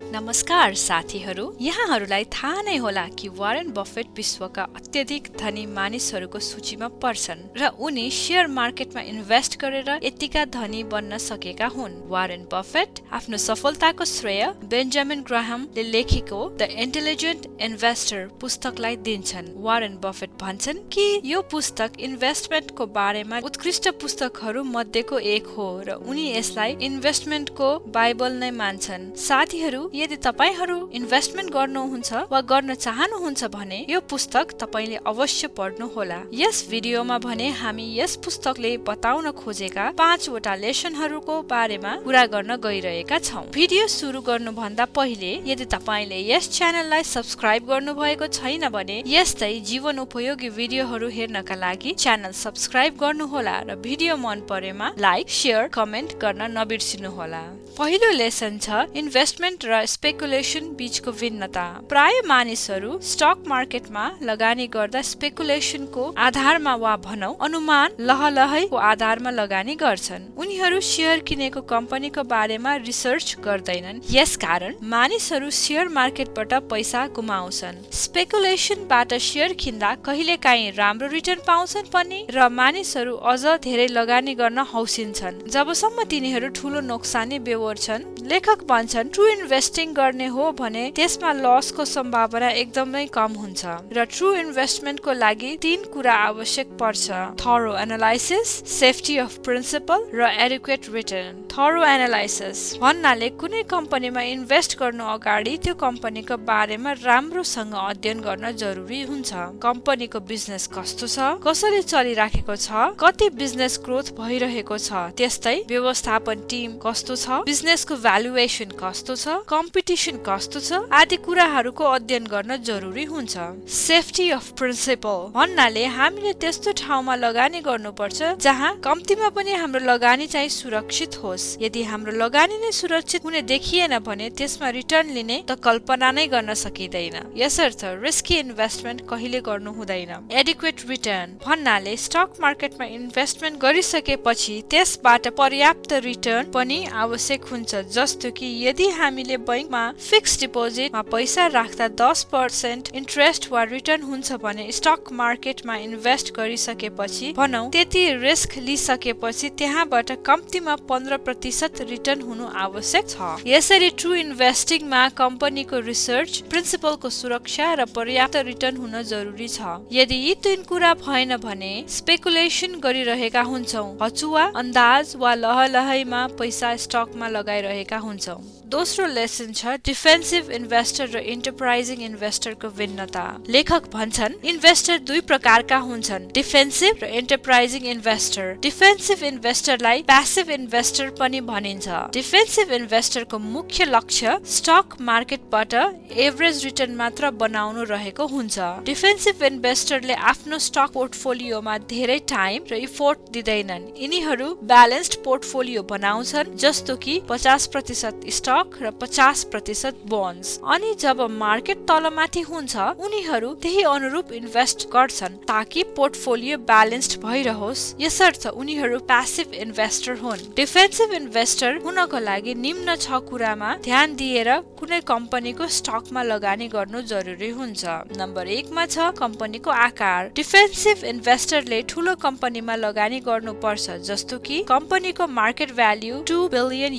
नमस्कार साथीहरू, यहाँहरूलाई थाहा नै होला कि वारेन बफेट विश्वका अत्यधिक धनी मानिसहरूको सूचीमा पर्छन् र उनी शेयर मार्केटमा इन्भेस्ट गरेर यतिका धनी बन्न सकेका हुन्। वारेन बफेट आफ्नो सफलताको श्रेय बेन्जामिन ग्राहमले लेखेको द इन्टेलिजेन्ट इन्भेस्टर पुस्तकलाई दिन्छन्। वारेन बफेट भन्छन् कि यो पुस्तक इन्भेस्टमेन्टको बारेमा उत्कृष्ट पुस्तकहरू मध्येको एक हो र उनी यसलाई इन्भेस्टमेन्टको बाइबल नै मान्छन्। साथीहरू, यदि तपाईहरू इन्भेस्टमेन्ट गर्नुहुन्छ वा गर्न चाहनुहुन्छ भने यो पुस्तक तपाईले अवश्य पढ्नुहोला। यस भिडियोमा भने हामी यस पुस्तकले बताउन खोजेका 5 वटा लेसनहरूको बारेमा कुरा गर्न गइरहेका छौं। भिडियो सुरु गर्नुभन्दा पहिले यदि तपाईले यस च्यानललाई सब्स्क्राइब गर्नुभएको छैन भने यस्तै जीवन उपयोगी भिडियोहरू हेर्नका लागि च्यानल सब्स्क्राइब गर्नुहोला र भिडियो मन परेमा लाइक, शेयर, कमेन्ट गर्न नबिर्सिनुहोला। पहिलो लेसन छ इन्भेस्टमेन्ट र स्पेकुलेसन बीचको भिन्नता। प्राय मानिसहरू स्टक मार्केटमा लगानी गर्दा स्पेकुलेसनको आधारमा वा भनौं अनुमान लहलहैको आधारमा लगानी गर्छन्। उनीहरू शेयर किनेको कम्पनीको बारेमा रिसर्च गर्दैनन्। यसकारण मानिसहरू शेयर मार्केटबाट पैसा गुमाउँछन्। स्पेकुलेसनबाट शेयर किन्दा कहिलेकाहीँ राम्रो रिटर्न पाउँछन् पनि र मानिसहरू अझ धेरै लगानी गर्न हौसिन्छन् जबसम्म तिनीहरू ठूलो नोक्सानी बेहोर्छन्। लेखक भन्छन् ट्रु इन्भेस्टिङ गर्ने हो भने त्यसमा लसको सम्भावना एकदमै कम हुन्छ र ट्रु इन्भेस्टमेन्टको लागि 3 कुरा आवश्यक पर्छ: thorough analysis, safety of principal र एडिक्वेट रिटर्न। थरो एनालाइसिस भन्नाले कुनै कम्पनीमा इन्भेस्ट गर्नु अगाडि त्यो कम्पनीको बारेमा राम्रोसँग अध्ययन गर्न जरुरी हुन्छ। कम्पनीको बिजनेस कस्तो छ, कसरी चलिराखेको छ, कति बिजनेस ग्रोथ भइरहेको छ, त्यस्तै व्यवस्थापन टिम कस्तो छ, बिजनेसको भ्यालुएसन कस्तो छ, कम्पिटिसन कस्तो छ आदि कुराहरूको अध्ययन गर्न जरुरी हुन्छ। सेफ्टी अफ प्रिन्सिपल भन्नाले हामीले त्यस्तो ठाउँमा लगानी गर्नुपर्छ जहाँ कम्तीमा पनि हाम्रो लगानी चाहिँ सुरक्षित होस्। यदि हाम्रो लगानी नै सुरक्षित हुने देखिएन भने त्यसमा रिटर्न लिने त कल्पना नै गर्न सकिँदैन। यसर्थ रिस्की इन्भेस्टमेन्ट कहिले गर्नु हुँदैन। एडिक्वेट रिटर्न भन्नाले स्टक मार्केटमा इन्भेस्टमेन्ट गरिसकेपछि त्यसबाट पर्याप्त रिटर्न पनि आवश्यक हुन्छ। जस्तो कि यदि हामीले बैंकमा फिक्स डिपोजिटमा पैसा राख्दा 10% इन्ट्रेस्ट वा रिटर्न हुन्छ भने स्टक मार्केटमा इन्भेस्ट गरिसकेपछि भनौं त्यति रिस्क लिइसकेपछि त्यहाँबाट कम्तीमा 15% रिटर्न हुनु आवश्यक छ। यसरी ट्रु इन्भेस्टिङमा कम्पनीको रिसर्च, प्रिन्सिपलको सुरक्षा र पर्याप्त रिटर्न हुन जरुरी छ। यदि यी 3 कुरा भएन भने स्पेकुलेसन गरिरहेका हुन्छौं, हचुवा अन्दाज वा लहलहैमा पैसा स्टकमा लगाइरहेका हुन्छौं। दोस्रो लेसन छ डिफेन्सिभ इन्भेस्टर र इन्टरप्राइजिङ इन्भेस्टरको भिन्नता। लेखक भन्छन् इन्भेस्टर 2 प्रकारका हुन्छन्, डिफेन्सिभ र इन्टरप्राइजिङ इन्भेस्टर। डिफेन्सिभ इन्भेस्टरलाई प्यासिभ इन्भेस्टर पनि भनिन्छ। डिफेन्सिभ इन्भेस्टरको मुख्य लक्ष्य स्टक मार्केटबाट एभरेज रिटर्न मात्र बनाउनु रहेको हुन्छ। डिफेन्सिभ इन्भेस्टरले आफ्नो स्टक पोर्टफोलियोमा धेरै टाइम र इफोर्ट दिँदैनन्। यिनीहरू ब्यालेन्स्ड पोर्टफोलियो बनाउँछन् जस्तो कि 50% स्टक र 50% बोन्ड्स। अनि जब मार्केट तलमाथि हुन्छ उनीहरू त्यही अनुरूप इन्भेस्ट गर्छन् ताकि पोर्टफोलियो ब्यालेन्स्ड भइरहोस्। यसर्थ उनीहरू प्यासिभ इन्भेस्टर हुन्। डिफेन्सिभ इन्भेस्टर हुनको लागि निम्न 6 कुरामा ध्यान दिएर कुनै कम्पनीको स्टकमा लगानी गर्नु जरुरी हुन्छ। नम्बर 1 मा छ कम्पनीको आकार। डिफेन्सिभ इन्भेस्टरले ठूलो कम्पनीमा लगानी गर्नुपर्छ जस्तो कि कम्पनीको मार्केट भ्याल्यु $2 बिलियन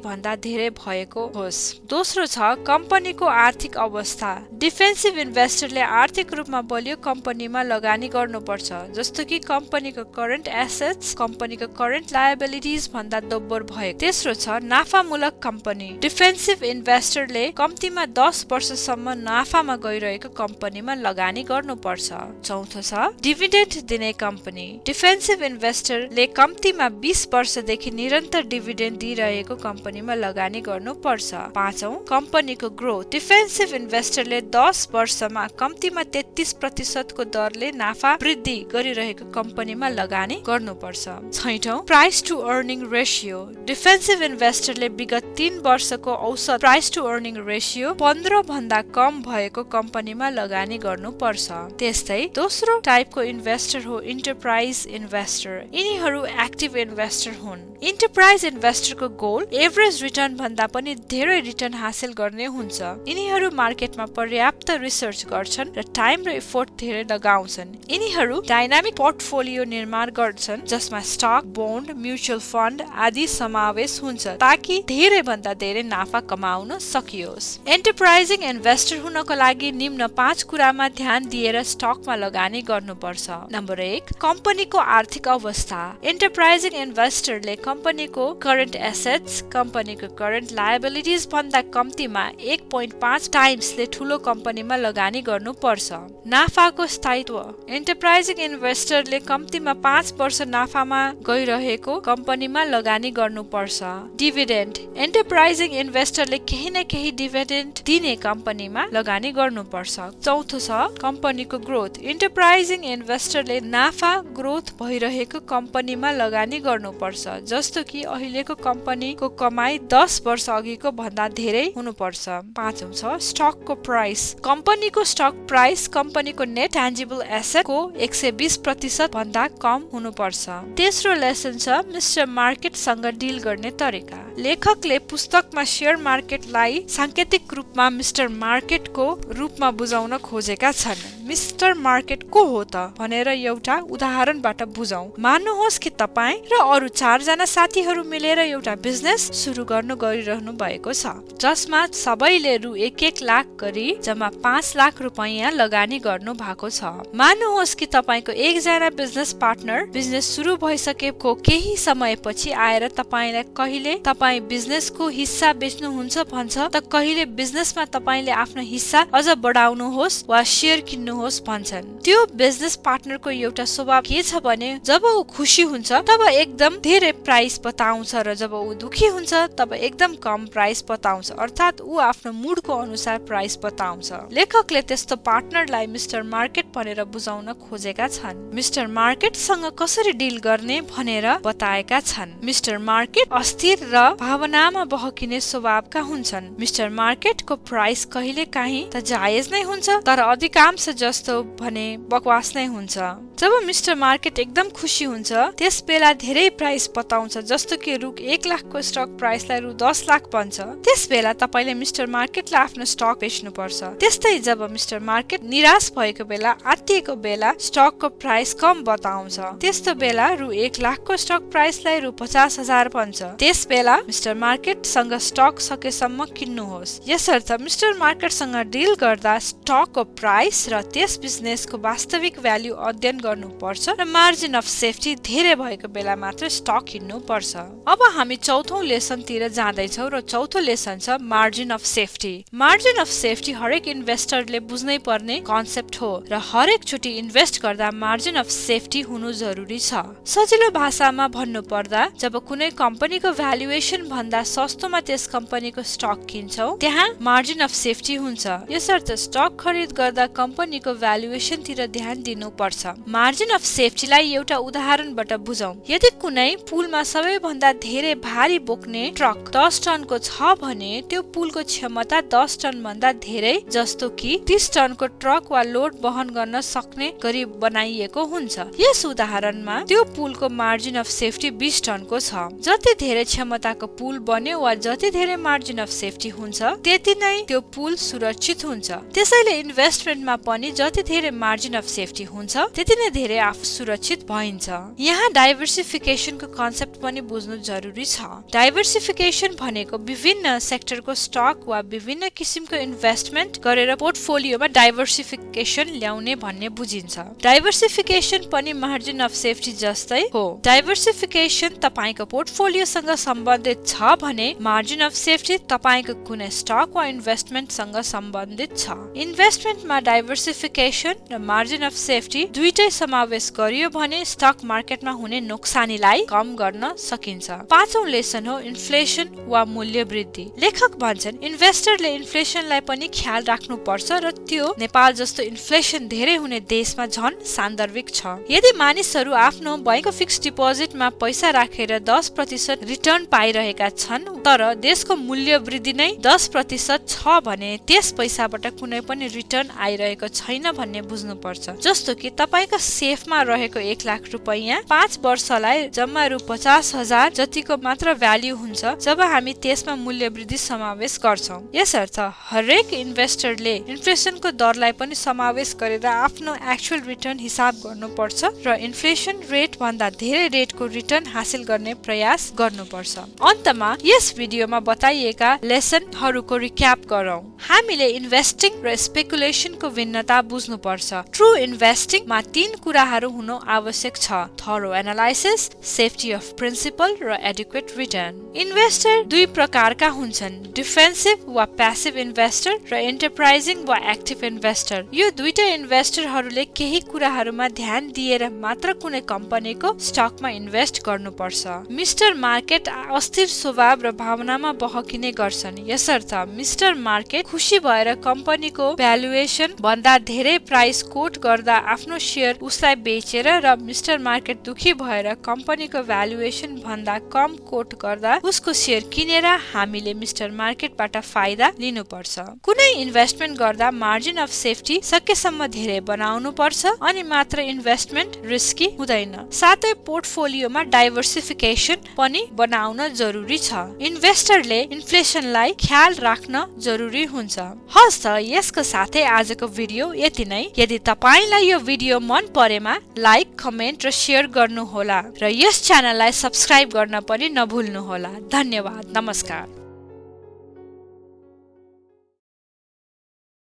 भन्दा धेरै भएको होस्। दोस्रो छ कम्पनीको आर्थिक अवस्था। डिफेन्सिभ इन्भेस्टरले आर्थिक रूपमा बलियो कम्पनीमा लगानी गर्नुपर्छ जस्तो कि कम्पनीको करेन्ट एसेट्स कम्पनीको करेन्ट लायबिलिटिज भन्दा दोब्बर भएको। तेस्रो छ नाफामूलक कम्पनी। डिफेन्सिभ इन्भेस्टरले कम्तीमा 10 वर्षसम्म नाफामा गइरहेको कम्पनीमा लगानी गर्नुपर्छ। चौथो छ डिभिडेन्ड दिने कम्पनी। डिफेन्सिभ इन्भेस्टरले कम्तीमा 20 वर्षदेखि निरन्तर डिभिडेन्ड दिइरहेको कम्पनीमा लगानी गर्नुपर्छ। पाँचौं कम्पनीको ग्रोथ। डिफेन्सिभ इन्भेस्टरले 10 वर्षमा कम्तीमा 33% को दरले नाफा वृद्धि गरिरहेको कम्पनीमा लगानी गर्नुपर्छ। छैठौं price to earning ratio. Defensive इन्भेस्टरले विगत 3 वर्षको औसत प्राइस टु अर्निङ रेशियो 15 भन्दा कम भएको कम्पनीमा लगानी गर्नुपर्छ। त्यस्तै दोस्रो टाइपको इन्भेस्टर हो इन्टरप्राइज इन्भेस्टर। यिनीहरू एक्टिभ इन्भेस्टर हुन्। इन्टरप्राइज इन्भेस्टरको गोल एभरेज रिटर्न भन्दा पनि धेरै धेरै रिटर्न हासिल गर्ने हुन्छ। यिनीहरू मार्केटमा पर्याप्त रिसर्च गर्छन् र टाइम र एफोर्ट धेरै लगाउँछन्। यिनीहरू डाइनामिक पोर्टफोलियो निर्माण गर्छन् जसमा स्टक, बोन्ड, म्युचुअल फन्ड आदि समावेश हुन्छ ताकि धेरै भन्दा धेरै नाफा कमाउन सकियोस्। एन्टरप्राइजिङ इन्भेस्टर हुनको लागि निम्न 5 कुरामा ध्यान दिएर स्टकमा लगानी गर्नुपर्छ। नम्बर 1, कम्पनीको आर्थिक अवस्था। एन्टरप्राइजिङ इन्भेस्टरले कम्पनीको करेन्ट एसेट्स, कम्पनीको करेन्ट लायबिलिटिज भन्दा कम्तीमा 1.5 टाइम्सले ठूलो कम्पनीमा लगानी गर्नुपर्छ। नाफाको स्थायित्व। एन्टरप्राइजिङ इन्भेस्टरले कम्तीमा 5 वर्ष नाफामा गइरहेको कम्पनीमा लगानी गर्नुपर्छ। डिभिडेन्ड। एन्टरप्राइजिङ इन्भेस्टरले केही न केही डिभिडेन्ड दिने कम्पनीमा लगानी गर्नुपर्छ। चौथो छ कम्पनीको ग्रोथ। एन्टरप्राइजिङ इन्भेस्टरले नाफा ग्रोथ भइरहेको कम्पनीमा लगानी गर्नुपर्छ, जस्तो कि अहिलेको कम्पनीको कमाई 10 वर्ष अघिको भन्दा धेरै हुनुपर्छ। पाँचौं छ स्टकको प्राइस। कम्पनीको स्टक प्राइस कम्पनीको नेट ट्यान्जिबल एसेटको 120% भन्दा कम हुनुपर्छ। तेस्रो लेसन छ मिस्टर मार्केटसँग डिल गर्ने तरिका। लेखकले पुस्तकमा शेयर मार्केटलाई सांकेतिक रूपमा मिस्टर मार्केटको रूपमा बुझाउन खोजेका छन्। मिस्टर मार्केट को हो त भनेर एउटा उदाहरणबाट बुझौं। मान्नुहोस् कि तपाईँ र अरू 4 जना साथीहरू मिलेर एउटा बिजनेस सुरु गर्नु गरिरहनु भएको छ, जसमा सबैले रु 1-1 लाख गरी जम्मा 5 लाख रुपैयाँ लगानी गर्नु भएको छ। मान्नुहोस् कि तपाईको एकजना बिजनेस पार्टनर बिजनेस सुरु भइसकेको केही समयपछि आएर तपाईलाई कहिले तपाईँ बिजनेसको हिस्सा बेच्नुहुन्छ भन्छ त कहिले बिजनेसमा तपाईले आफ्नो हिस्सा अझ बढाउनुहोस् वा शेयर किन्नुहोस् भन्छन्। त्यो बिजनेस पार्टनरको एउटा स्वभाव के छ भने जब ऊ खुसी हुन्छ तब एकदम धेरै प्राइस बताउँछ र जब ऊ दुखी हुन्छ तब एकदम कम प्राइस बताउँछ, अर्थात् ऊ आफ्नो मुडको अनुसार प्राइस बताउँछ। लेखकले त्यस्तो पार्टनरलाई मिस्टर मार्केट भनेर बुझाउन खोजेका छन्। मिस्टर मार्केटसँग कसरी डिल गर्ने भनेर बताएका छन्। मिस्टर मार्केट अस्थिर र भावनामा बहकिने स्वभावका हुन्छन्। मिस्टर मार्केटको प्राइस कहिले काहीँ त जायज नै हुन्छ, तर अधिकांश जस्तो भने बकवास नै हुन्छ। जब मिस्टर मार्केट एकदम खुसी हुन्छ त्यस बेला धेरै प्राइस बताउँछ, जस्तो कि रु 1 लाखको स्टक प्राइसलाई रु 10 लाख भन्छ। त्यस बेला तपाईले मिस्टर मार्केटलाई आफ्नो स्टक बेच्नु पर्छ। त्यस्तै जब मिस्टर मार्केट निराश भएको बेला, आत्तिएको बेला स्टकको प्राइस कम बताउँछ। त्यस्तो बेला रु 1 लाखको स्टक प्राइसलाई रु 50,000 भन्छ। त्यस बेला मिस्टर मार्केटसँग स्टक सकेसम्म किन्नुहोस्। यसर्थ मिस्टर मार्केटसँग डिल गर्दा स्टकको प्राइस र त्यस बिजनेसको वास्तविक भ्यालु अध्ययन गर्नुपर्छ र मार्जिन अफ सेफ्टी धेरै भएको बेला मात्र स्टक किन्नु पर्छ। अब हामी चौथौं लेसनतिर जाँदैछौँ र चौथो लेसन छ margin of safety. Margin of safety हरेक इन्भेस्टरले बुझ्नै पर्ने कन्सेप्ट हो र हरेक चोटि इन्भेस्ट गर्दा मार्जिन अफ सेफ्टी हुनु जरुरी छ। सजिलो भाषामा भन्नु पर्दा जब कुनै कम्पनीको भ्यालुएसन भन्दा सस्तोमा त्यस कम्पनीको स्टक किन्छौ त्यहाँ मार्जिन अफ सेफ्टी हुन्छ। यसर्थ स्टक खरिद गर्दा कम्पनीको भ्यालुएसन तिर ध्यान दिनुपर्छ। मार्जिन अफ सेफ्टीलाई एउटा उदाहरणबाट बुझौं। यदि कुनै पुलमा सबैभन्दा धेरै भारी बोक्ने ट्रक 10 टनको छ भने त्यो पुलको क्षमता 10 टन भन्दा धेरै, जस्तो कि 30 टनको ट्रक वा लोड वहन गर्न सक्ने गरी बनाइएको हुन्छ। यस उदाहरणमा त्यो पुलको मार्जिन अफ सेफ्टी 20 टनको छ। जति धेरै क्षमताको पुल बन्यो वा जति धेरै मार्जिन अफ सेफ्टी हुन्छ त्यति नै त्यो पुल सुरक्षित हुन्छ। त्यसैले इन्भेस्टमेन्टमा पनि जति धेरै मार्जिन अफ सेफ्टी हुन्छ त्यति नै धेरै आफू सुरक्षित भइन्छ। यहाँ डाइभर्सिफिकेसनको कन्सेप्ट पनि बुझ्नु जरुरी छ। डाइभर्सिफिकेसन भनेको विभिन्न सेक्टरको स्टक वा विभिन्न किसिमको इन्भेस्टमेन्ट गरेर पोर्टफोलियोमा डाइभर्सिफिकेसन ल्याउने भन्ने बुझिन्छ। डाइभर्सिफिकेसन पनि मार्जिन अफ सेफ्टी जस्तै हो। डाइभर्सिफिकेसन तपाईको पोर्टफोलियोसँग सम्बन्धित छ भने मार्जिन अफ सेफ्टी तपाईको कुनै स्टक वा इन्भेस्टमेन्टसँग सम्बन्धित छ। इन्भेस्टमेन्टमा डाइभर्सिफिकेसन र मार्जिन अफ सेफ्टी दुईटै समावेश गरियो भने स्टक मार्केटमा हुने नोक्सानीलाई कम गर्न सकिन्छ। पाँचौं लेसन हो इन्फ्लेसन वा मूल्य वृद्धि। लेखक भन्छन् इन्भेस्टरले इन्फ्लेसनलाई पनि ख्याल राख्नु पर्छ र त्यो नेपाल जस्तो इन्फ्लेसन धेरै हुने देशमा झन सान्दर्भिक छ। यदि मानिसहरू आफ्नो बैंक फिक्स डिपोजिटमा पैसा राखेर 10% रिटर्न पाइरहेका छन् तर देशको मूल्य वृद्धि नै 10% छ भने त्यस पैसाबाट कुनै पनि रिटर्न आइरहेको छैन भन्ने बुझ्नु पर्छ। जस्तो कि तपाईका सेफमा रहेको 1 लाख रुपैयाँ 5 वर्षलाई जम्मा रु 50,000 जतिको मात्र भ्याल्यु हुन्छ जब हामी त्यसमा मूल्य वृद्धि समावेश गर्छौं। यसर्थ हरेक इन्भेस्टरले इन्फ्लेसनको दरलाई पनि समावेश गरेर आफ्नो एक्चुअल रिटर्न हिसाब गर्नुपर्छ र इन्फ्लेसन रेट भन्दा धेरै रेटको रिटर्न हासिल गर्ने प्रयास गर्नुपर्छ। अन्तमा यस भिडियोमा बताइएका लेसनहरूको रिक्याप गरौँ। हामीले इन्भेस्टिङ र स्पेकुलेसनको भिन्नता बुझ्नुपर्छ। ट्रु इन्भेस्टिङमा 3 कुराहरू हुनु आवश्यक छ: thorough analysis, safety of principal र एडिक्वेट रिटर्न। इन्भेस्टर दुई प्रकारका हुन्छन्: डिफेन्सिभ वा प्यासिभ इन्भेस्टर र एन्टरप्राइजिङ वा एक्टिभ इन्भेस्टर। यो दुईटै इन्भेस्टरहरूले केही कुराहरूमा ध्यान दिएर मात्र कुनै कम्पनीको स्टकमा इन्भेस्ट गर्नुपर्छ। मिस्टर मार्केट अस्थिर स्वभाव र भावनामा बहकिने गर्छन्। यसर्थ मिस्टर मार्केट खुसी भएर कम्पनीको भ्यालुएसन भन्दा धेरै प्राइस कोट गर्दा आफ्नो शेयर उसलाई बेचेर र मिस्टर मार्केट दुखी भएर कम्पनीको भ्यालुएसन भन्दा कम कोट गर्दा उसको शेयर किनेर हामीले मिस्टर मार्केटबाट फाइदा लिनुपर्छ। कुनै इन्भेस्टमेन्ट गर्दा मार्जिन अफ सेफ्टी सकेसम्म धेरै बनाउनु पर्छ अनि मात्र इन्भेस्टमेन्ट रिस्की हुँदैन। साथै पोर्टफोलियोमा डाइभर्सिफिकेसन पनि बनाउन जरुरी छ। इन्भेस्टरले इन्फ्लेसनलाई ख्याल राख्न जरुरी हुन्छ। हस् त यसको साथै आजको भिडियो यति नै। यदि तपाईलाई यो भिडियो मन परेमा लाइक, कमेन्ट र शेयर गर्नुहोला र यस च्यानललाई सब्स्क्राइब गर्न पनि नभुल्नुहोला। धन्यवाद। नमस्कार।